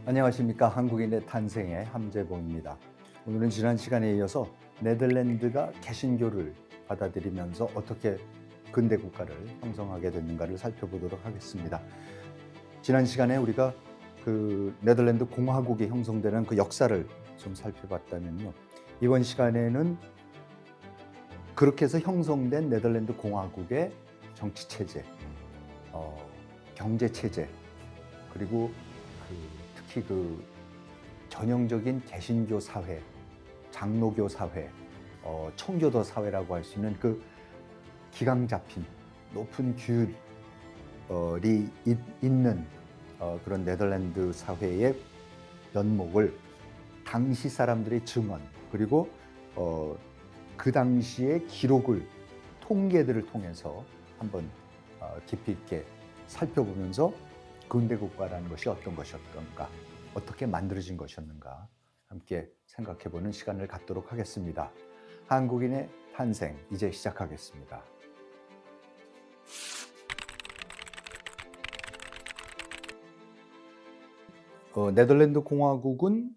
안녕하십니까. 한국인의 탄생의 함재봉입니다. 오늘은 지난 시간에 이어서 네덜란드가 개신교를 받아들이면서 어떻게 근대 국가를 형성하게 됐는가를 살펴보도록 하겠습니다. 지난 시간에 우리가 그 네덜란드 공화국이 형성되는 그 역사를 좀 살펴봤다면요. 이번 시간에는 그렇게 해서 형성된 네덜란드 공화국의 정치 체제, 경제 체제, 그리고 특히 전형적인 개신교 사회, 장로교 사회, 청교도 사회라고 할 수 있는 그 기강 잡힌 높은 규율이 있는 그런 네덜란드 사회의 면목을 당시 사람들의 증언, 그리고 그 당시의 기록을, 통계들을 통해서 한번 깊이 있게 살펴보면서 근대 국가라는 것이 어떤 것이었던가, 어떻게 만들어진 것이었는가 함께 생각해보는 시간을 갖도록 하겠습니다. 한국인의 탄생, 이제 시작하겠습니다. 네덜란드 공화국은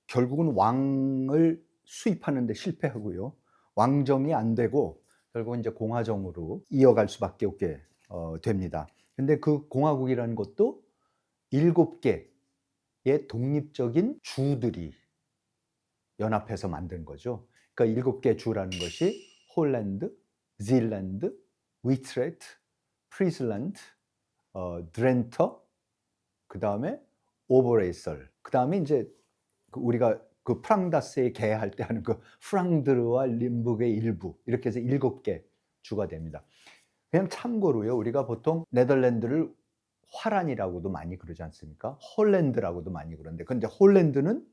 결국은 왕을 수입하는 데 실패하고요. 왕정이 안 되고 결국은 이제 공화정으로 이어갈 수밖에 없게 됩니다. 근데 그 공화국이라는 것도 7개의 독립적인 주들이 연합해서 만든 거죠. 그러니까 7개 주라는 것이 홀란드, 질란드, 위트레트, 프리슬란드, 드렌터, 그 다음에 오버레이설, 그 다음에 이제 우리가 그 프랑다스에 개할 때 하는 그 프랑드르와 림부르의 일부, 이렇게 해서 7개 주가 됩니다. 그냥 참고로요, 우리가 보통 네덜란드를 화란이라고도 많이 그러지 않습니까? 홀랜드라고도 많이 그러는데, 근데 홀랜드는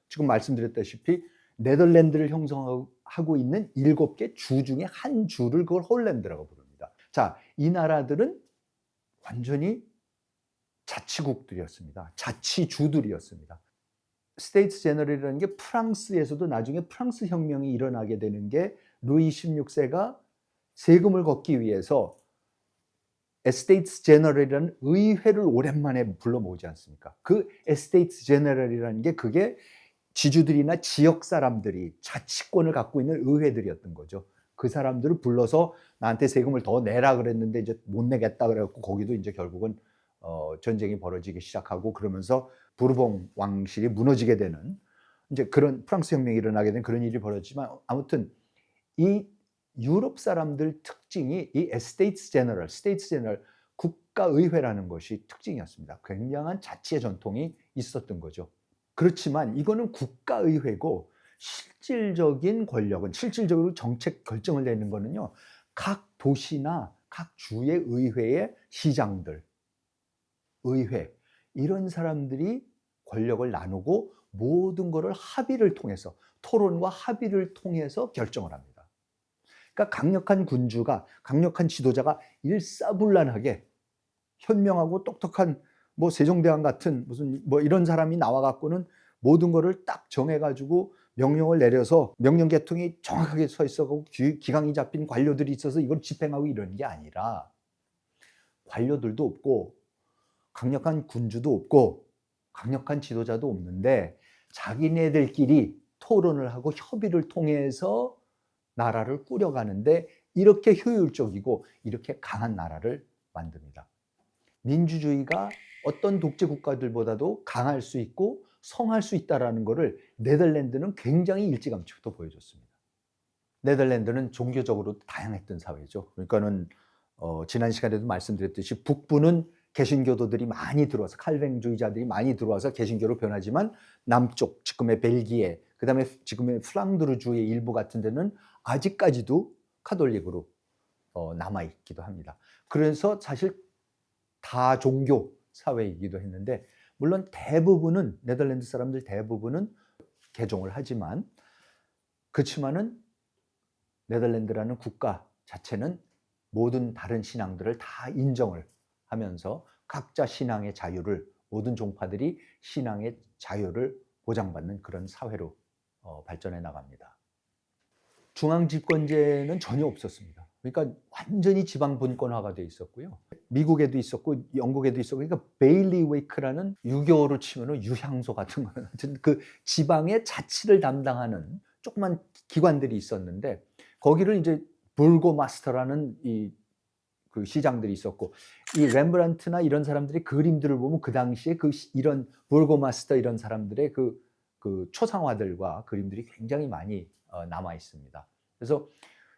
지금 말씀드렸다시피 네덜란드를 형성하고 있는 7개 주 중에 한 주를 그걸 홀랜드라고 부릅니다. 자, 이 나라들은 완전히 자치국들이었습니다. 자치주들이었습니다. 스테이츠 제너럴이라는 게 프랑스에서도 나중에 프랑스 혁명이 일어나게 되는 게 루이 16세가 세금을 걷기 위해서 에스테이츠 제너럴이라는 의회를 오랜만에 불러 모으지 않습니까? 그 에스테이츠 제너럴이라는 게 그게 지주들이나 지역 사람들이 자치권을 갖고 있는 의회들이었던 거죠. 그 사람들을 불러서 나한테 세금을 더 내라 그랬는데 이제 못 내겠다 그래갖고 거기도 이제 결국은 전쟁이 벌어지기 시작하고, 그러면서 부르봉 왕실이 무너지게 되는 이제 그런 프랑스 혁명이 일어나게 된 그런 일이 벌어지지만, 아무튼 이 유럽 사람들 특징이 이 스테이츠 제너럴, 국가의회라는 것이 특징이었습니다. 굉장한 자치의 전통이 있었던 거죠. 그렇지만 이거는 국가의회고, 실질적인 권력은, 실질적으로 정책 결정을 내는 거는요, 각 도시나 각 주의 의회의 시장들, 의회, 이런 사람들이 권력을 나누고 모든 것을 합의를 통해서, 토론과 합의를 통해서 결정을 합니다. 그러니까 강력한 군주가, 강력한 지도자가 일사불란하게 현명하고 똑똑한 뭐 세종대왕 같은 무슨 뭐 이런 사람이 나와 갖고는 모든 거를 딱 정해 가지고 명령을 내려서 명령 계통이 정확하게 서 있어 갖고 기강이 잡힌 관료들이 있어서 이걸 집행하고 이러는 게 아니라, 관료들도 없고 강력한 군주도 없고 강력한 지도자도 없는데 자기네들끼리 토론을 하고 협의를 통해서 나라를 꾸려가는데 이렇게 효율적이고 이렇게 강한 나라를 만듭니다. 민주주의가 어떤 독재 국가들보다도 강할 수 있고 성할 수 있다는 것을 네덜란드는 굉장히 일찌감치부터 보여줬습니다. 네덜란드는 종교적으로 다양했던 사회죠. 그러니까는 지난 시간에도 말씀드렸듯이 북부는 개신교도들이 많이 들어와서, 칼뱅주의자들이 많이 들어와서 개신교로 변하지만, 남쪽 지금의 벨기에, 그다음에 지금의 프랑드르주의 일부 같은 데는 아직까지도 카톨릭으로 남아 있기도 합니다. 그래서 사실 다종교 사회이기도 했는데, 물론 대부분은, 네덜란드 사람들 대부분은 개종을 하지만, 그렇지만은 네덜란드라는 국가 자체는 모든 다른 신앙들을 다 인정을 하면서 각자 신앙의 자유를, 모든 종파들이 신앙의 자유를 보장받는 그런 사회로 발전해 나갑니다. 중앙 집권제는 전혀 없었습니다. 그러니까 완전히 지방 분권화가 돼 있었고요. 미국에도 있었고 영국에도 있었고, 그러니까 베일리웨이크라는 유교로 치면은 유향소 같은 거는 그 지방의 자치를 담당하는 조그만 기관들이 있었는데, 거기를 이제 бур고마스터라는 그 시장들이 있었고, 이 렘브란트나 이런 사람들의 그림들을 보면 그 당시에 이런 бур고마스터 이런 사람들의 그 초상화들과 그림들이 굉장히 많이 남아 있습니다. 그래서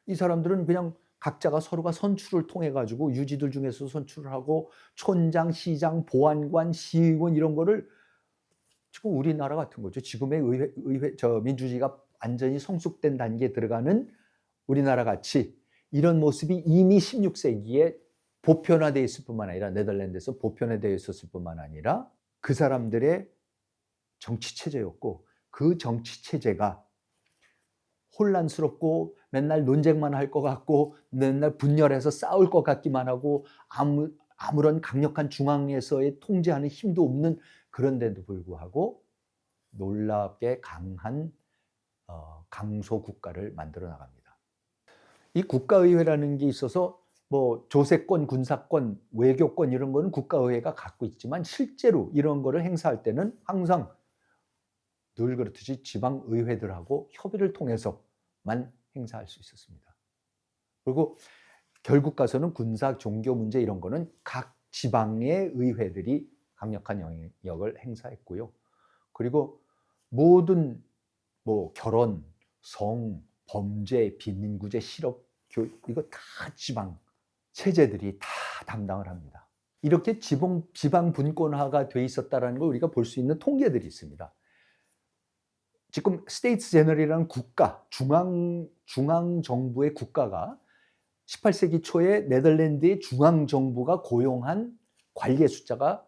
이 사람들은 그냥 각자가 서로가 선출을 통해 가지고 유지들 중에서 선출을 하고 촌장, 시장, 보안관, 시의원 이런 거를 지금 우리나라 같은 거죠. 지금의 민주주의가 완전히 성숙된 단계에 들어가는 우리나라 같이 이런 모습이 이미 16세기에 보편화되어 있을 뿐만 아니라, 네덜란드에서 보편화되어 있었을 뿐만 아니라 그 사람들의 정치 체제였고, 그 정치 체제가 혼란스럽고 맨날 논쟁만 할 것 같고 맨날 분열해서 싸울 것 같기만 하고 아무런 강력한 중앙에서의 통제하는 힘도 없는, 그런데도 불구하고 놀랍게 강한 강소 국가를 만들어 나갑니다. 이 국가의회라는 게 있어서 뭐 조세권, 군사권, 외교권 이런 거는 국가의회가 갖고 있지만, 실제로 이런 거를 행사할 때는 항상 늘 그렇듯이 지방의회들하고 협의를 통해서만 행사할 수 있었습니다. 그리고 결국 가서는 군사, 종교 문제 이런 거는 각 지방의 의회들이 강력한 영향력을 행사했고요. 그리고 모든 뭐 결혼, 성, 범죄, 빈민구제, 실업, 교육 이거 다 지방 체제들이 다 담당을 합니다. 이렇게 지방 분권화가 돼 있었다는 걸 우리가 볼 수 있는 통계들이 있습니다. 지금 스테이트 제너럴이라는 국가, 중앙 정부의 국가가 18세기 초에 네덜란드의 중앙 정부가 고용한 관리의 숫자가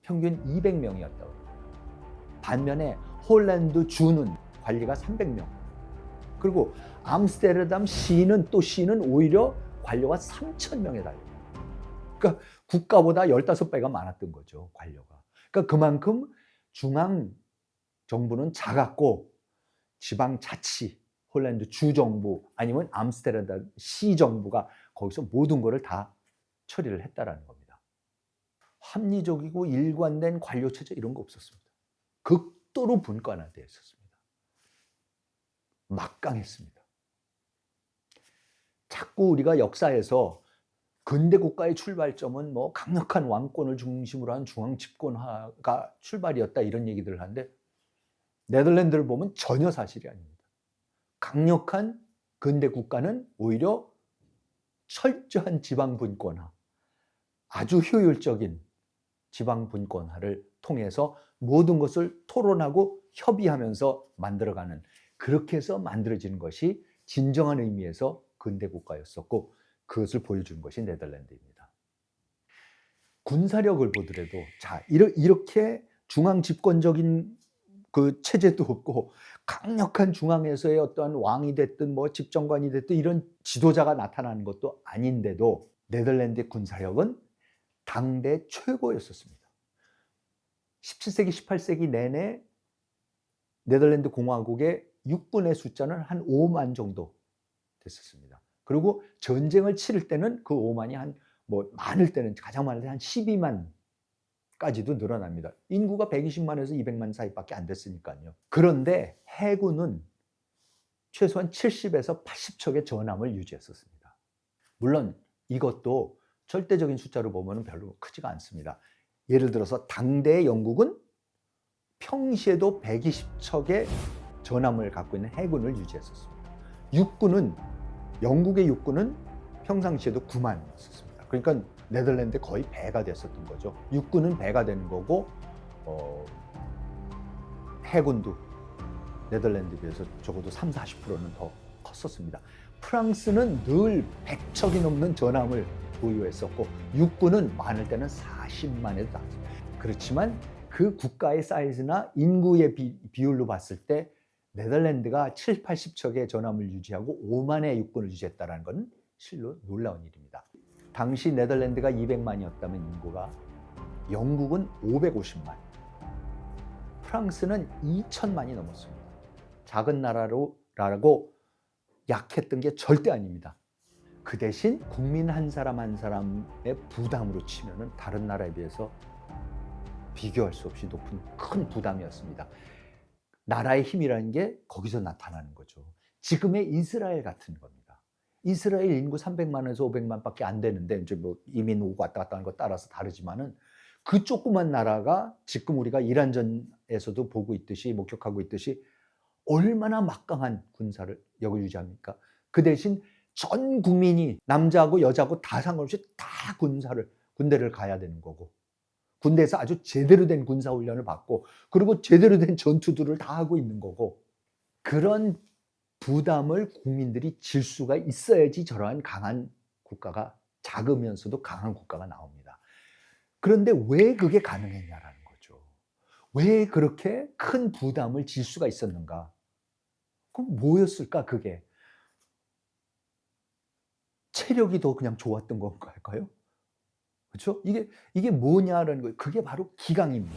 평균 200명이었다고 합니다. 반면에 홀란드 주는 관리가 300명. 그리고 암스테르담 시는 오히려 관료가 3,000명에 달합니다. 그러니까 국가보다 15배가 많았던 거죠, 관료가. 그러니까 그만큼 중앙 정부는 작았고 지방 자치, 홀란드 주정부 아니면 암스테르담 시정부가 거기서 모든 것을 다 처리를 했다라는 겁니다. 합리적이고 일관된 관료 체제 이런 거 없었습니다. 극도로 분권화되어 있었습니다. 막강했습니다. 자꾸 우리가 역사에서 근대 국가의 출발점은 뭐 강력한 왕권을 중심으로 한 중앙 집권화가 출발이었다 이런 얘기들을 하는데, 네덜란드를 보면 전혀 사실이 아닙니다. 강력한 근대 국가는 오히려 철저한 지방 분권화, 아주 효율적인 지방 분권화를 통해서 모든 것을 토론하고 협의하면서 만들어가는, 그렇게 해서 만들어지는 것이 진정한 의미에서 근대 국가였었고, 그것을 보여준 것이 네덜란드입니다. 군사력을 보더라도 자, 이렇게 중앙 집권적인 그 체제도 없고 강력한 중앙에서의 어떠한 왕이 됐든 뭐 집정관이 됐든 이런 지도자가 나타나는 것도 아닌데도 네덜란드의 군사력은 당대 최고였었습니다. 17세기, 18세기 내내 네덜란드 공화국의 육군의 숫자는 한 5만 정도 됐었습니다. 그리고 전쟁을 치를 때는 그 5만이 많을 때는, 가장 많을 때 한 12만까지도 늘어납니다. 인구가 120만에서 200만 사이밖에 안 됐으니까요. 그런데 해군은 최소한 70에서 80척의 전함을 유지했었습니다. 물론 이것도 절대적인 숫자로 보면 별로 크지가 않습니다. 예를 들어서 당대의 영국은 평시에도 120척의 전함을 갖고 있는 해군을 유지했었습니다. 영국의 육군은 평상시에도 9만이었습니다. 그러니까 네덜란드 거의 배가 됐었던 거죠. 육군은 배가 되는 거고, 해군도 네덜란드에 비해서 적어도 30-40%는 더 컸었습니다. 프랑스는 늘 100척이 넘는 전함을 보유했었고, 육군은 많을 때는 40만에도達. 그렇지만 그 국가의 사이즈나 인구의 비율로 봤을 때 네덜란드가 70-80척의 전함을 유지하고 5만의 육군을 유지했다는 건 실로 놀라운 일입니다. 당시 네덜란드가 200만이었다면 인구가, 영국은 550만, 프랑스는 2,000만이 넘었습니다. 작은 나라라고 약했던 게 절대 아닙니다. 그 대신 국민 한 사람 한 사람의 부담으로 치면은 다른 나라에 비해서 비교할 수 없이 높은 큰 부담이었습니다. 나라의 힘이라는 게 거기서 나타나는 거죠. 지금의 이스라엘 같은 겁니다. 이스라엘 인구 300만에서 500만밖에 안 되는데 이제 뭐 이민 오고 왔다 갔다 하는 거 따라서 다르지만은 그 조그만 나라가 지금 우리가 이란전에서도 보고 있듯이 목격하고 있듯이 얼마나 막강한 군사를 역을 유지합니까? 그 대신 전 국민이 남자하고 여자하고 다 상관없이 다 군대를 가야 되는 거고 군대에서 아주 제대로 된 군사훈련을 받고 그리고 제대로 된 전투들을 다 하고 있는 거고 그런 부담을 국민들이 질 수가 있어야지 저러한 강한 국가가 작으면서도 강한 국가가 나옵니다. 그런데 왜 그게 가능했냐라는 거죠. 왜 그렇게 큰 부담을 질 수가 있었는가? 그럼 뭐였을까 그게? 체력이 더 그냥 좋았던 건가요? 그렇죠? 이게 뭐냐라는 거예요. 그게 바로 기강입니다.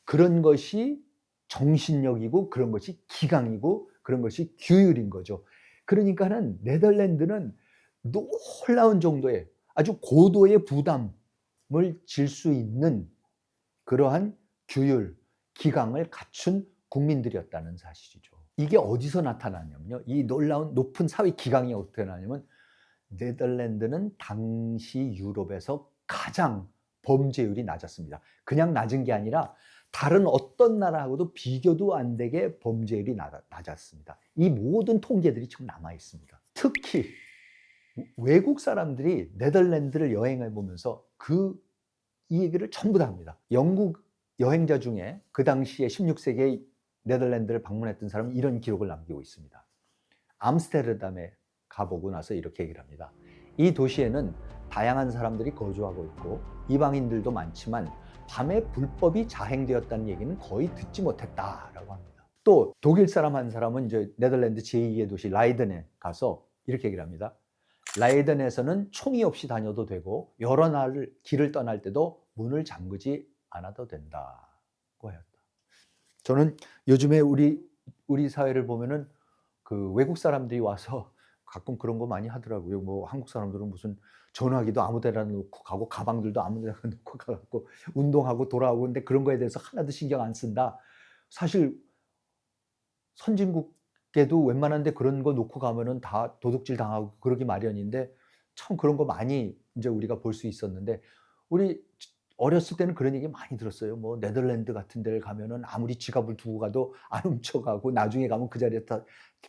그런 것이 정신력이고 그런 것이 기강이고 그런 것이 규율인 거죠. 그러니까는 네덜란드는 놀라운 정도의 아주 고도의 부담을 질 수 있는 그러한 규율, 기강을 갖춘 국민들이었다는 사실이죠. 이게 어디서 나타나냐면요. 이 놀라운 높은 사회 기강이 어떻게 나냐면 네덜란드는 당시 유럽에서 가장 범죄율이 낮았습니다. 그냥 낮은 게 아니라 다른 어떤 나라하고도 비교도 안 되게 범죄율이 낮았습니다. 이 모든 통계들이 지금 남아 있습니다. 특히 외국 사람들이 네덜란드를 여행해 보면서 이 얘기를 전부 다 합니다. 영국 여행자 중에 그 당시에 16세기에 네덜란드를 방문했던 사람은 이런 기록을 남기고 있습니다. 암스테르담에 가보고 나서 이렇게 얘기를 합니다. 이 도시에는 다양한 사람들이 거주하고 있고 이방인들도 많지만 밤에 불법이 자행되었다는 얘기는 거의 듣지 못했다라고 합니다. 또 독일 사람 한 사람은 이제 네덜란드 제2의 도시 라이덴에 가서 이렇게 얘기를 합니다. 라이덴에서는 총이 없이 다녀도 되고 여러 날 길을 떠날 때도 문을 잠그지 않아도 된다고 하였다. 저는 요즘에 우리 사회를 보면은 그 외국 사람들이 와서 가끔 그런 거 많이 하더라고요. 뭐 한국 사람들은 무슨 전화기도 아무데나 놓고 가고 가방들도 아무데나 놓고 가고 운동하고 돌아오고 근데 그런 거에 대해서 하나도 신경 안 쓴다. 사실 선진국에도 웬만한데 그런 거 놓고 가면은 다 도둑질 당하고 그러기 마련인데 참 그런 거 많이 이제 우리가 볼 수 있었는데 우리 어렸을 때는 그런 얘기 많이 들었어요. 뭐 네덜란드 같은 데를 가면은 아무리 지갑을 두고 가도 안 훔쳐가고 나중에 가면 그 자리에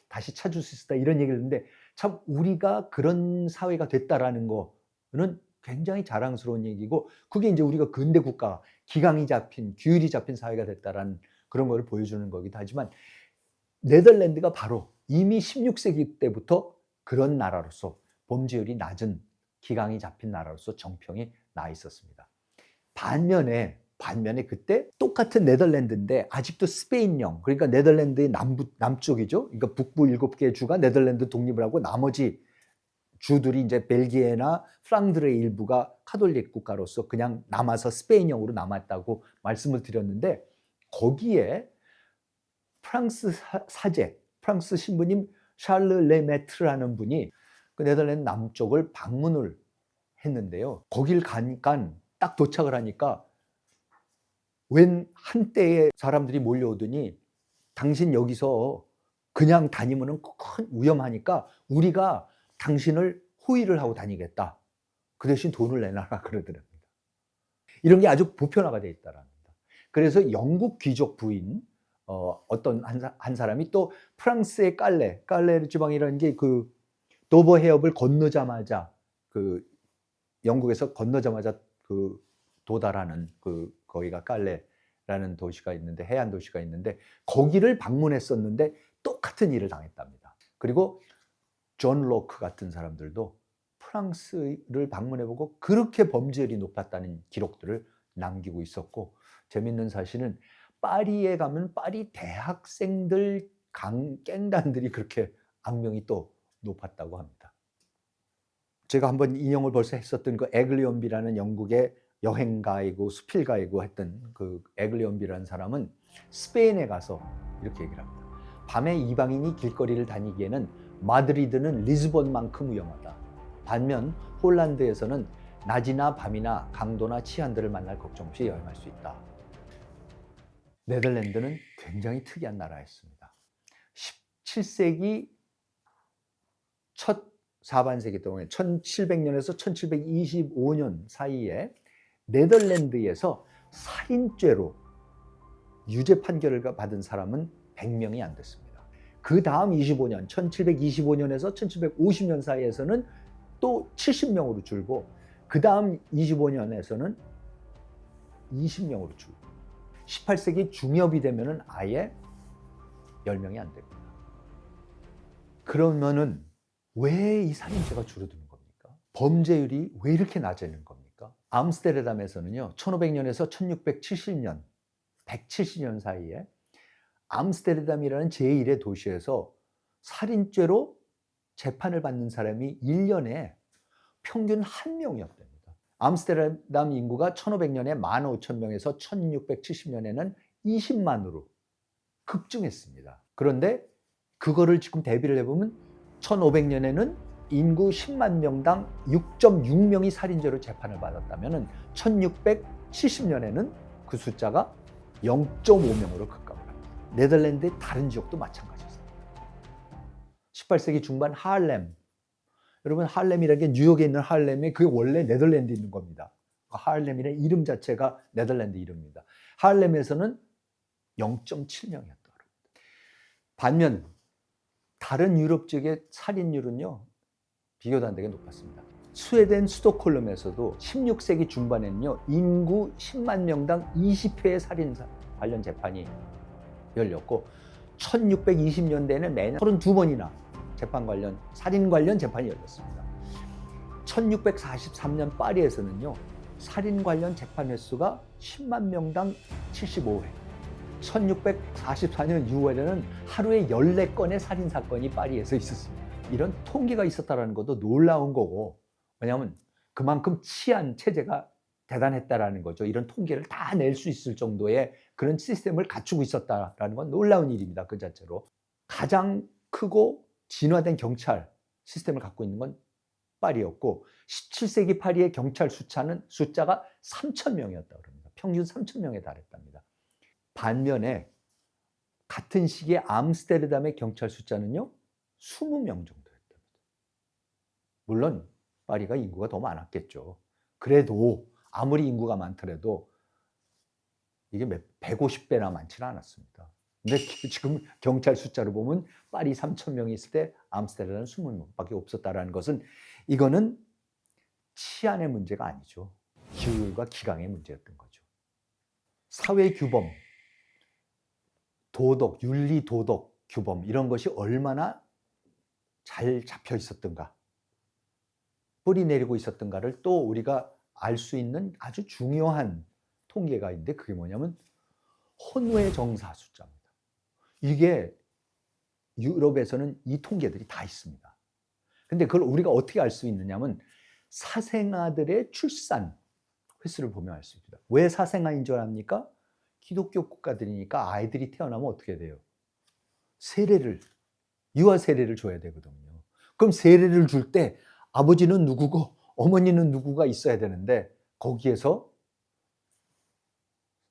다시 찾을 수 있다 이런 얘기를 했는데 참 우리가 그런 사회가 됐다라는 거는 굉장히 자랑스러운 얘기고 그게 이제 우리가 근대 국가 기강이 잡힌 규율이 잡힌 사회가 됐다라는 그런 걸 보여주는 거기도 하지만 네덜란드가 바로 이미 16세기 때부터 그런 나라로서 범죄율이 낮은 기강이 잡힌 나라로서 정평이 나 있었습니다. 반면에 그때 똑같은 네덜란드인데 아직도 스페인령 그러니까 네덜란드의 남쪽이죠. 그러니까 북부 7개의 주가 네덜란드 독립을 하고 나머지 주들이 이제 벨기에나 프랑드르의 일부가 카톨릭 국가로서 그냥 남아서 스페인령으로 남았다고 말씀을 드렸는데 거기에 프랑스 사제, 프랑스 신부님 샤르 레메트라는 분이 그 네덜란드 남쪽을 방문을 했는데요. 거길 가니까 딱 도착을 하니까 웬 한때의 사람들이 몰려오더니 당신 여기서 그냥 다니면은 큰 위험하니까 우리가 당신을 호위를 하고 다니겠다. 그 대신 돈을 내놔라 그러더랍니다. 이런 게 아주 보편화가 돼 있다랍니다. 그래서 영국 귀족 부인 어떤 한 사람이 또 프랑스의 깔레 지방이라는 게 그 도버 해협을 건너자마자 그 영국에서 건너자마자 그 도달하는 그 거기가 깔레라는 도시가 있는데 해안 도시가 있는데 거기를 방문했었는데 똑같은 일을 당했답니다. 그리고 존 로크 같은 사람들도 프랑스를 방문해보고 그렇게 범죄율이 높았다는 기록들을 남기고 있었고 재밌는 사실은 파리에 가면 파리 대학생들 갱단들이 그렇게 악명이 또 높았다고 합니다. 제가 한번 인용을 벌써 했었던 그 에글리온비라는 영국의 여행가이고 수필가이고 했던 그 에글리온비라는 사람은 스페인에 가서 이렇게 얘기를 합니다. 밤에 이방인이 길거리를 다니기에는 마드리드는 리스본만큼 위험하다. 반면 홀란드에서는 낮이나 밤이나 강도나 치안들을 만날 걱정 없이 여행할 수 있다. 네덜란드는 굉장히 특이한 나라였습니다. 17세기 첫 4반세기 동안 1700년에서 1725년 사이에 네덜란드에서 살인죄로 유죄 판결을 받은 사람은 100명이 안 됐습니다. 그 다음 25년, 1725년에서 1750년 사이에서는 또 70명으로 줄고 그 다음 25년에서는 20명으로 줄고 18세기 중엽이 되면은 아예 10명이 안 됩니다. 그러면은 왜 이 살인죄가 줄어드는 겁니까? 범죄율이 왜 이렇게 낮아지는 겁니까? 암스테르담에서는요, 1500년에서 1670년, 170년 사이에 암스테르담이라는 제1의 도시에서 살인죄로 재판을 받는 사람이 1년에 평균 1명이었답니다. 암스테르담 인구가 1500년에 15,000명에서 1670년에는 20만으로 급증했습니다. 그런데 그거를 지금 대비를 해보면 1500년에는 인구 10만 명당 6.6명이 살인죄로 재판을 받았다면 1670년에는 그 숫자가 0.5명으로 급감을 합니다. 네덜란드의 다른 지역도 마찬가지였습니다. 18세기 중반 하알렘, 여러분 하알렘이라는 게 뉴욕에 있는 하알렘이 그게 원래 네덜란드에 있는 겁니다. 하알렘이라는 이름 자체가 네덜란드 이름입니다. 하알렘에서는 0.7명이었다. 반면 다른 유럽 지역의 살인율은요, 비교도 안 되게 높았습니다. 스웨덴 스톡홀름에서도 16세기 중반에는요, 인구 10만 명당 20회의 살인 관련 재판이 열렸고 1620년대에는 매년 32번이나 살인 관련 재판이 열렸습니다. 1643년 파리에서는요, 살인 관련 재판 횟수가 10만 명당 75회. 1644년 6월에는 하루에 14건의 살인사건이 파리에서 있었습니다. 이런 통계가 있었다는 것도 놀라운 거고, 왜냐하면 그만큼 치안 체제가 대단했다라는 거죠. 이런 통계를 다 낼 수 있을 정도의 그런 시스템을 갖추고 있었다라는 건 놀라운 일입니다. 그 자체로. 가장 크고 진화된 경찰 시스템을 갖고 있는 건 파리였고 17세기 파리의 경찰 숫자가 3,000명이었다고 합니다. 평균 3,000명에 달했답니다. 반면에 같은 시기에 암스테르담의 경찰 숫자는요 20명 정도였답니다. 물론 파리가 인구가 더 많았겠죠. 그래도 아무리 인구가 많더라도 이게 150배나 많지는 않았습니다. 근데 지금 경찰 숫자로 보면 파리 3,000명이 있을 때 암스테르담은 20명밖에 없었다는 것은 이거는 치안의 문제가 아니죠. 규율과 기강의 문제였던 거죠. 사회 규범, 도덕, 윤리 도덕 규범 이런 것이 얼마나 잘 잡혀 있었던가, 뿌리 내리고 있었던가를 또 우리가 알 수 있는 아주 중요한 통계가 있는데 그게 뭐냐면 혼외 정사 숫자입니다. 이게 유럽에서는 이 통계들이 다 있습니다. 근데 그걸 우리가 어떻게 알 수 있느냐면 사생아들의 출산 횟수를 보면 알 수 있습니다. 왜 사생아인 줄 압니까? 기독교 국가들이니까 아이들이 태어나면 어떻게 돼요? 유아 세례를 줘야 되거든요. 그럼 세례를 줄 때 아버지는 누구고 어머니는 누구가 있어야 되는데 거기에서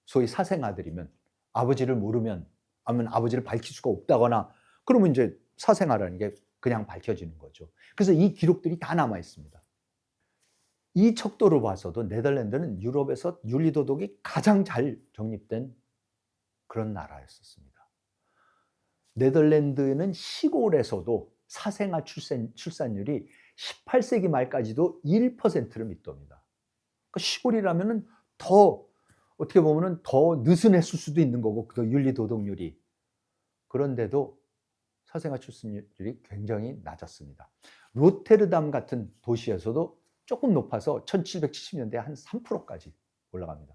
소위 사생아들이면 아버지를 모르면 아니면 아버지를 밝힐 수가 없다거나 그러면 이제 사생아라는 게 그냥 밝혀지는 거죠. 그래서 이 기록들이 다 남아 있습니다. 이 척도로 봐서도 네덜란드는 유럽에서 윤리도덕이 가장 잘 정립된 그런 나라였었습니다. 네덜란드는 시골에서도 사생아 출산율이 18세기 말까지도 1%를 밑돕니다. 그러니까 시골이라면 더 어떻게 보면 더 느슨했을 수도 있는 거고 그 윤리도덕률이. 그런데도 사생아 출산율이 굉장히 낮았습니다. 로테르담 같은 도시에서도 조금 높아서 1770년대에 한 3%까지 올라갑니다.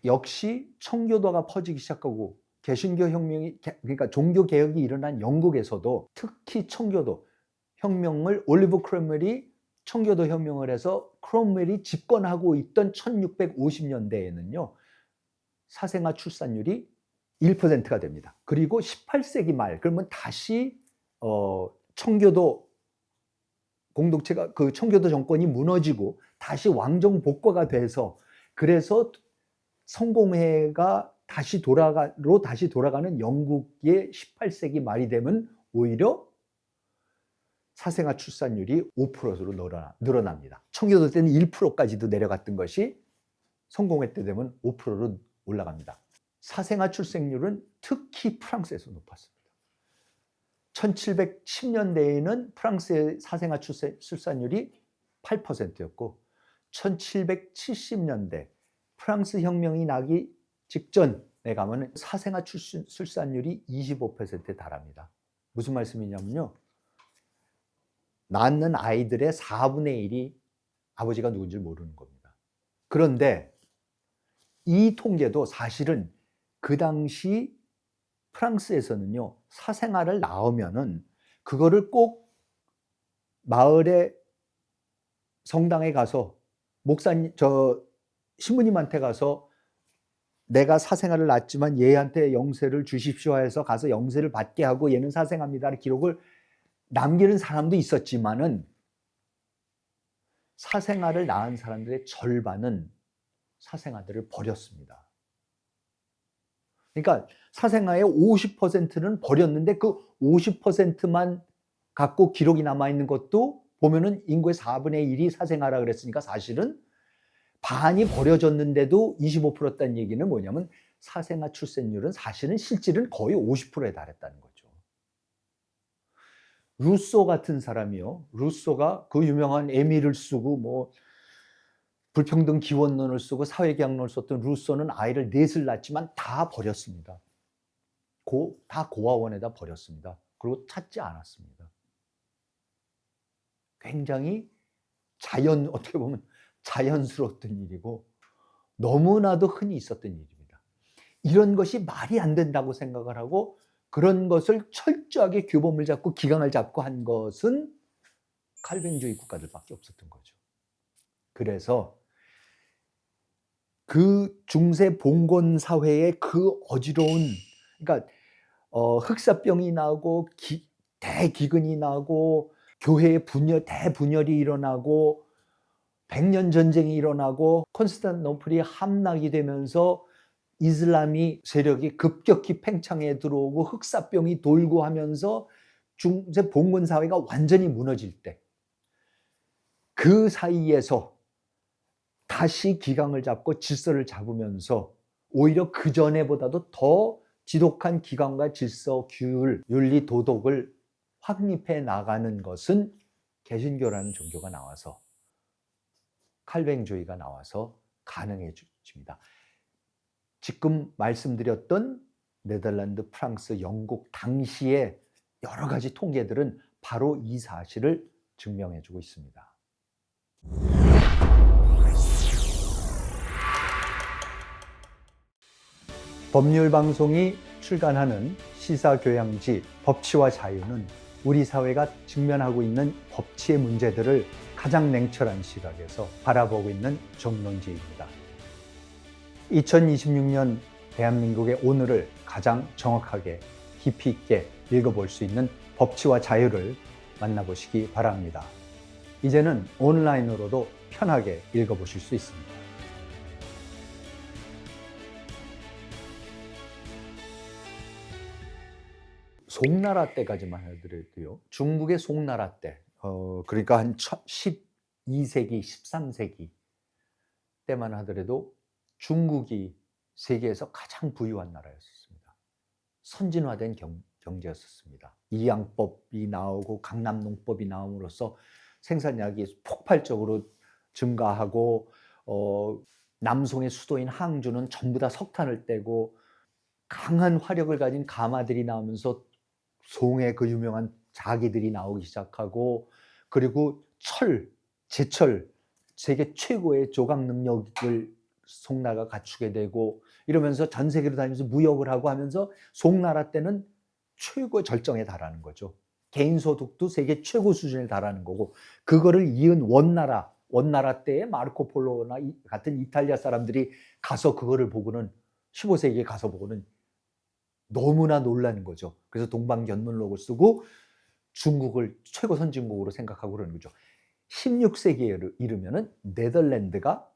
역시 청교도가 퍼지기 시작하고 개신교 혁명이, 그러니까 종교 개혁이 일어난 영국에서도 특히 청교도 혁명을 올리버 크롬웰이 청교도 혁명을 해서 크롬웰이 집권하고 있던 1650년대에는요 사생아 출산율이 1%가 됩니다. 그리고 18세기 말 그러면 다시 청교도 공동체가 그 청교도 정권이 무너지고 다시 왕정 복과가 돼서 그래서 성공회가 다시 돌아가는 영국의 18세기 말이 되면 오히려 사생아 출산율이 5%로 늘어납니다. 청교도 때는 1%까지도 내려갔던 것이 성공회 때 되면 5%로 올라갑니다. 사생아 출생률은 특히 프랑스에서 높았습니다. 1710년대에는 프랑스의 사생아 출산율이 8%였고 1770년대 프랑스 혁명이 나기 직전에 가면 사생아 출산율이 25%에 달합니다. 무슨 말씀이냐면요. 낳는 아이들의 4분의 1이 아버지가 누군지 모르는 겁니다. 그런데 이 통계도 사실은 그 당시 프랑스에서는요, 사생아를 낳으면은 그거를 꼭 마을의 성당에 가서 신부님한테 가서 내가 사생아를 낳았지만 얘한테 영세를 주십시오 해서 가서 영세를 받게 하고 얘는 사생아입니다라는 기록을 남기는 사람도 있었지만은 사생아를 낳은 사람들의 절반은 사생아들을 버렸습니다. 그러니까 사생아의 50%는 버렸는데 그 50%만 갖고 기록이 남아있는 것도 보면은 인구의 4분의 1이 사생아라 그랬으니까 사실은 반이 버려졌는데도 25%였다는 얘기는 뭐냐면 사생아 출생률은 사실은 실질은 거의 50%에 달했다는 거죠. 루소 같은 사람이요. 루소가 그 유명한 에밀을 쓰고 뭐 불평등 기원론을 쓰고 사회계약론을 썼던 루소는 아이를 넷을 낳았지만 다 버렸습니다. 다 고아원에다 버렸습니다. 그리고 찾지 않았습니다. 굉장히 어떻게 보면 자연스러웠던 일이고 너무나도 흔히 있었던 일입니다. 이런 것이 말이 안 된다고 생각을 하고 그런 것을 철저하게 규범을 잡고 기강을 잡고 한 것은 칼빈주의 국가들밖에 없었던 거죠. 그래서 그 중세 봉건 사회의 그 어지러운, 그러니까 흑사병이 나고 대기근이 나고 교회의 대분열이 일어나고 백년 전쟁이 일어나고 콘스탄티노플이 함락이 되면서 이슬람이 세력이 급격히 팽창해 들어오고 흑사병이 돌고 하면서 중세 봉건 사회가 완전히 무너질 때 그 사이에서 다시 기강을 잡고 질서를 잡으면서 오히려 그 전에보다도 더 지독한 기강과 질서, 규율, 윤리, 도덕을 확립해 나가는 것은 개신교라는 종교가 나와서 칼뱅주의가 나와서 가능해집니다. 지금 말씀드렸던 네덜란드, 프랑스, 영국 당시의 여러 가지 통계들은 바로 이 사실을 증명해주고 있습니다. 법률방송이 출간하는 시사교양지 법치와 자유는 우리 사회가 직면하고 있는 법치의 문제들을 가장 냉철한 시각에서 바라보고 있는 정론지입니다. 2026년 대한민국의 오늘을 가장 정확하게 깊이 있게 읽어볼 수 있는 법치와 자유를 만나보시기 바랍니다. 이제는 온라인으로도 편하게 읽어보실 수 있습니다. 송나라 때까지만 하더라도요. 중국의 송나라 때, 그러니까 한 12세기, 13세기 때만 하더라도 중국이 세계에서 가장 부유한 나라였습니다. 선진화된 경제였습니다. 이양법이 나오고 강남농법이 나옴으로써 생산량이 폭발적으로 증가하고 남송의 수도인 항주는 전부 다 석탄을 떼고 강한 화력을 가진 가마들이 나오면서 송의 그 유명한 자기들이 나오기 시작하고 그리고 제철 세계 최고의 조각 능력을 송나라가 갖추게 되고 이러면서 전 세계로 다니면서 무역을 하고 하면서 송나라 때는 최고 절정에 달하는 거죠. 개인 소득도 세계 최고 수준에 달하는 거고 그거를 이은 원나라 때의 마르코 폴로나 같은 이탈리아 사람들이 가서 그거를 보고는 15세기에 가서 보고는 너무나 놀라는 거죠. 그래서 동방견문록을 쓰고 중국을 최고 선진국으로 생각하고 그러는 거죠. 16세기에 이르면은 네덜란드가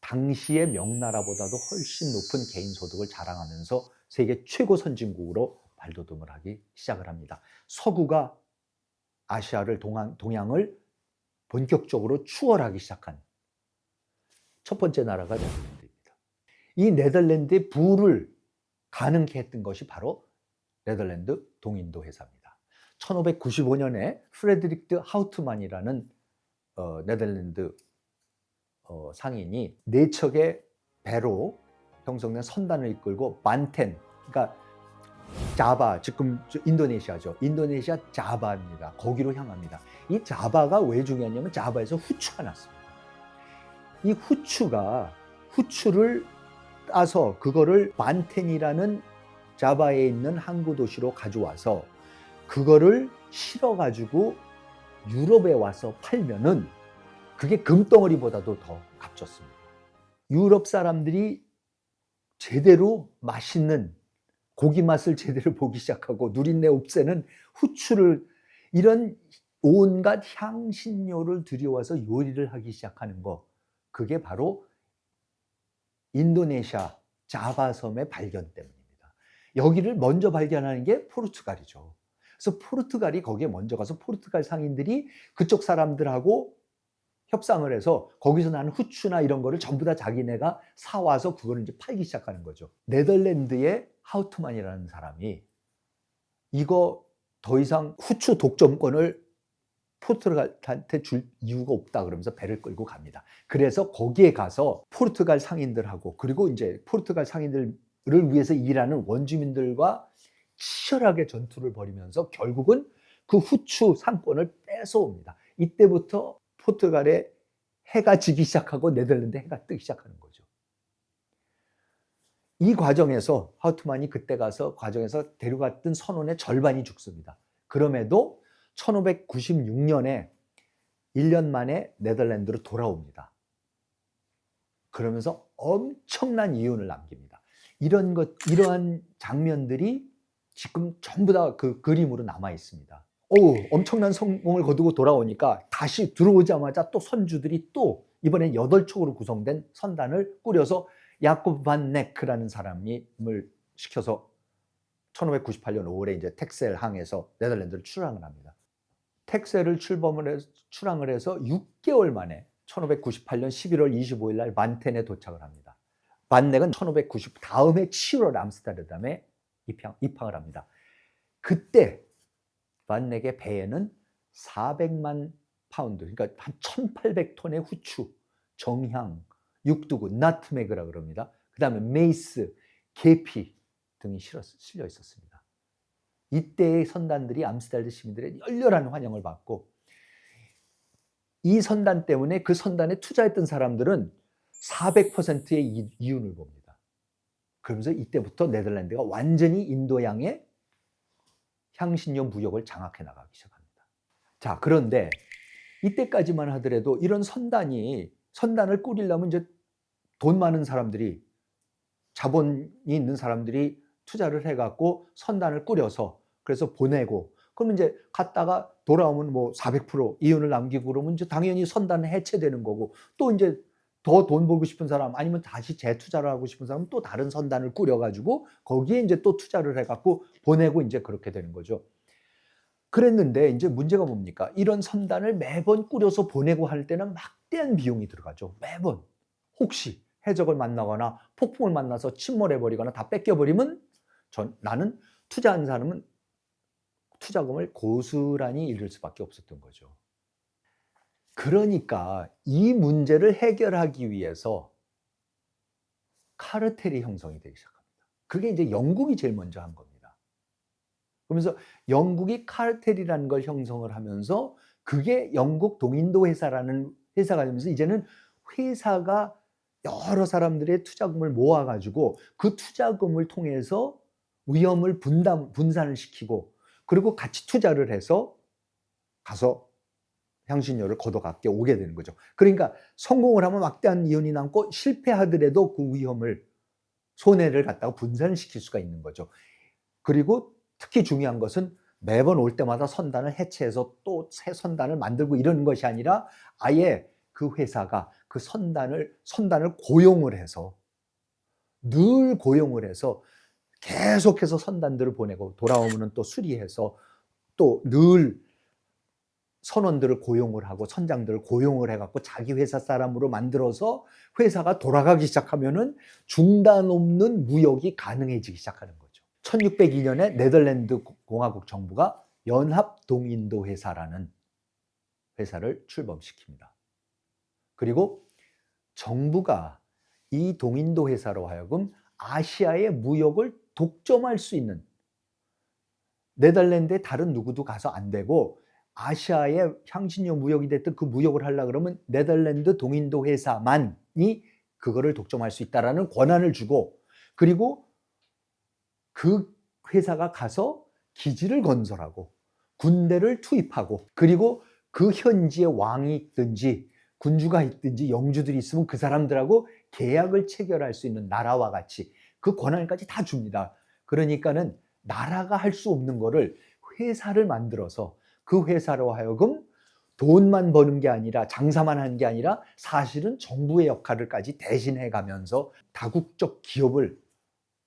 당시의 명나라보다도 훨씬 높은 개인 소득을 자랑하면서 세계 최고 선진국으로 발돋움을 하기 시작을 합니다. 서구가 아시아를 동양을 본격적으로 추월하기 시작한 첫 번째 나라가 네덜란드입니다. 이 네덜란드의 부를 가능케 했던 것이 바로 네덜란드 동인도 회사입니다. 1595년에 프레드리크 하우트만이라는 네덜란드 상인이 4척의 배로 형성된 선단을 이끌고 만텐, 그러니까 자바, 지금 인도네시아죠. 인도네시아 자바입니다. 거기로 향합니다. 이 자바가 왜 중요하냐면 자바에서 후추가 났습니다. 이 후추를 따서 그거를 만텐이라는 자바에 있는 항구 도시로 가져와서 그거를 실어가지고 유럽에 와서 팔면은 그게 금덩어리보다도 더 값졌습니다. 유럽 사람들이 제대로 맛있는 고기 맛을 제대로 보기 시작하고 누린내 없애는 후추를, 이런 온갖 향신료를 들여와서 요리를 하기 시작하는 거, 그게 바로 인도네시아 자바섬의 발견 때문입니다. 여기를 먼저 발견하는 게 포르투갈이죠. 그래서 포르투갈이 거기에 먼저 가서 포르투갈 상인들이 그쪽 사람들하고 협상을 해서 거기서 나는 후추나 이런 거를 전부 다 자기네가 사와서 그거를 이제 팔기 시작하는 거죠. 네덜란드의 하우트만이라는 사람이 이거 더 이상 후추 독점권을 포르투갈한테 줄 이유가 없다 그러면서 배를 끌고 갑니다. 그래서 거기에 가서 포르투갈 상인들하고, 그리고 이제 포르투갈 상인들을 위해서 일하는 원주민들과 치열하게 전투를 벌이면서 결국은 그 후추 상권을 뺏어옵니다. 이때부터 포르투갈에 해가 지기 시작하고 네덜란드에 해가 뜨기 시작하는 거죠. 이 과정에서 하우트만이 그때 가서 과정에서 데려갔던 선원의 절반이 죽습니다. 그럼에도 1596년에 1년 만에 네덜란드로 돌아옵니다. 그러면서 엄청난 이윤을 남깁니다. 이러한 장면들이 지금 전부 다 그 그림으로 남아 있습니다. 엄청난 성공을 거두고 돌아오니까 다시 들어오자마자 또 선주들이 또 이번엔 8척으로 구성된 선단을 꾸려서 야코브 반 네크라는 사람을 시켜서 1598년 5월에 이제 텍셀 항에서 네덜란드를 출항을 합니다. 텍셀을 출항을 해서 6개월 만에 1598년 11월 25일 날 만텐에 도착을 합니다. 반넥은 1590 다음해 7월 암스테르담에 입항을 합니다. 그때 반넥의 배에는 400만 파운드, 그러니까 한 1800톤의 후추, 정향, 육두구, 나트메그라 그럽니다. 그 다음에 메이스, 계피 등이 실려 있었습니다. 이때의 선단들이 암스테르담 시민들의 열렬한 환영을 받고, 이 선단 때문에 그 선단에 투자했던 사람들은 400%의 이윤을 봅니다. 그러면서 이때부터 네덜란드가 완전히 인도양의 향신료 무역을 장악해 나가기 시작합니다. 자, 그런데 이때까지만 하더라도 이런 선단을 꾸리려면 이제 돈 많은 사람들이, 자본이 있는 사람들이 투자를 해갖고 선단을 꾸려서 그래서 보내고, 그러면 이제 갔다가 돌아오면 뭐 400% 이윤을 남기고 그러면 이제 당연히 선단은 해체되는 거고, 또 이제 더 돈 벌고 싶은 사람 아니면 다시 재투자를 하고 싶은 사람은 또 다른 선단을 꾸려가지고 거기에 이제 또 투자를 해갖고 보내고 이제 그렇게 되는 거죠. 그랬는데 이제 문제가 뭡니까? 이런 선단을 매번 꾸려서 보내고 할 때는 막대한 비용이 들어가죠. 매번. 혹시 해적을 만나거나 폭풍을 만나서 침몰해버리거나 다 뺏겨버리면 나는 투자한 사람은 투자금을 고스란히 잃을 수밖에 없었던 거죠. 그러니까 이 문제를 해결하기 위해서 카르텔이 형성이 되기 시작합니다. 그게 이제 영국이 제일 먼저 한 겁니다. 그러면서 영국이 카르텔이라는 걸 형성을 하면서 그게 영국 동인도 회사라는 회사가 되면서 이제는 회사가 여러 사람들의 투자금을 모아가지고 그 투자금을 통해서 위험을 분산을 시키고, 그리고 같이 투자를 해서 가서 향신료를 걷어갖게 오게 되는 거죠. 그러니까 성공을 하면 막대한 이윤이 남고 실패하더라도 그 위험을 손해를 갖다가 분산시킬 수가 있는 거죠. 그리고 특히 중요한 것은 매번 올 때마다 선단을 해체해서 또 새 선단을 만들고 이러는 것이 아니라 아예 그 회사가 그 선단을 고용을 해서 늘 고용을 해서 계속해서 선단들을 보내고 돌아오면은 또 수리해서 또 늘 선원들을 고용을 하고 선장들을 고용을 해갖고 자기 회사 사람으로 만들어서 회사가 돌아가기 시작하면은 중단 없는 무역이 가능해지기 시작하는 거죠. 1602년에 네덜란드 공화국 정부가 연합동인도 회사라는 회사를 출범시킵니다. 그리고 정부가 이 동인도 회사로 하여금 아시아의 무역을 독점할 수 있는, 네덜란드에 다른 누구도 가서 안 되고 아시아의 향신료 무역이 됐든 그 무역을 하려고 그러면 네덜란드 동인도 회사만이 그거를 독점할 수 있다라는 권한을 주고, 그리고 그 회사가 가서 기지를 건설하고 군대를 투입하고, 그리고 그 현지에 왕이 있든지 군주가 있든지 영주들이 있으면 그 사람들하고 계약을 체결할 수 있는 나라와 같이 그 권한까지 다 줍니다. 그러니까는 나라가 할 수 없는 거를 회사를 만들어서 그 회사로 하여금 돈만 버는 게 아니라 장사만 하는 게 아니라 사실은 정부의 역할을까지 대신해 가면서 다국적 기업을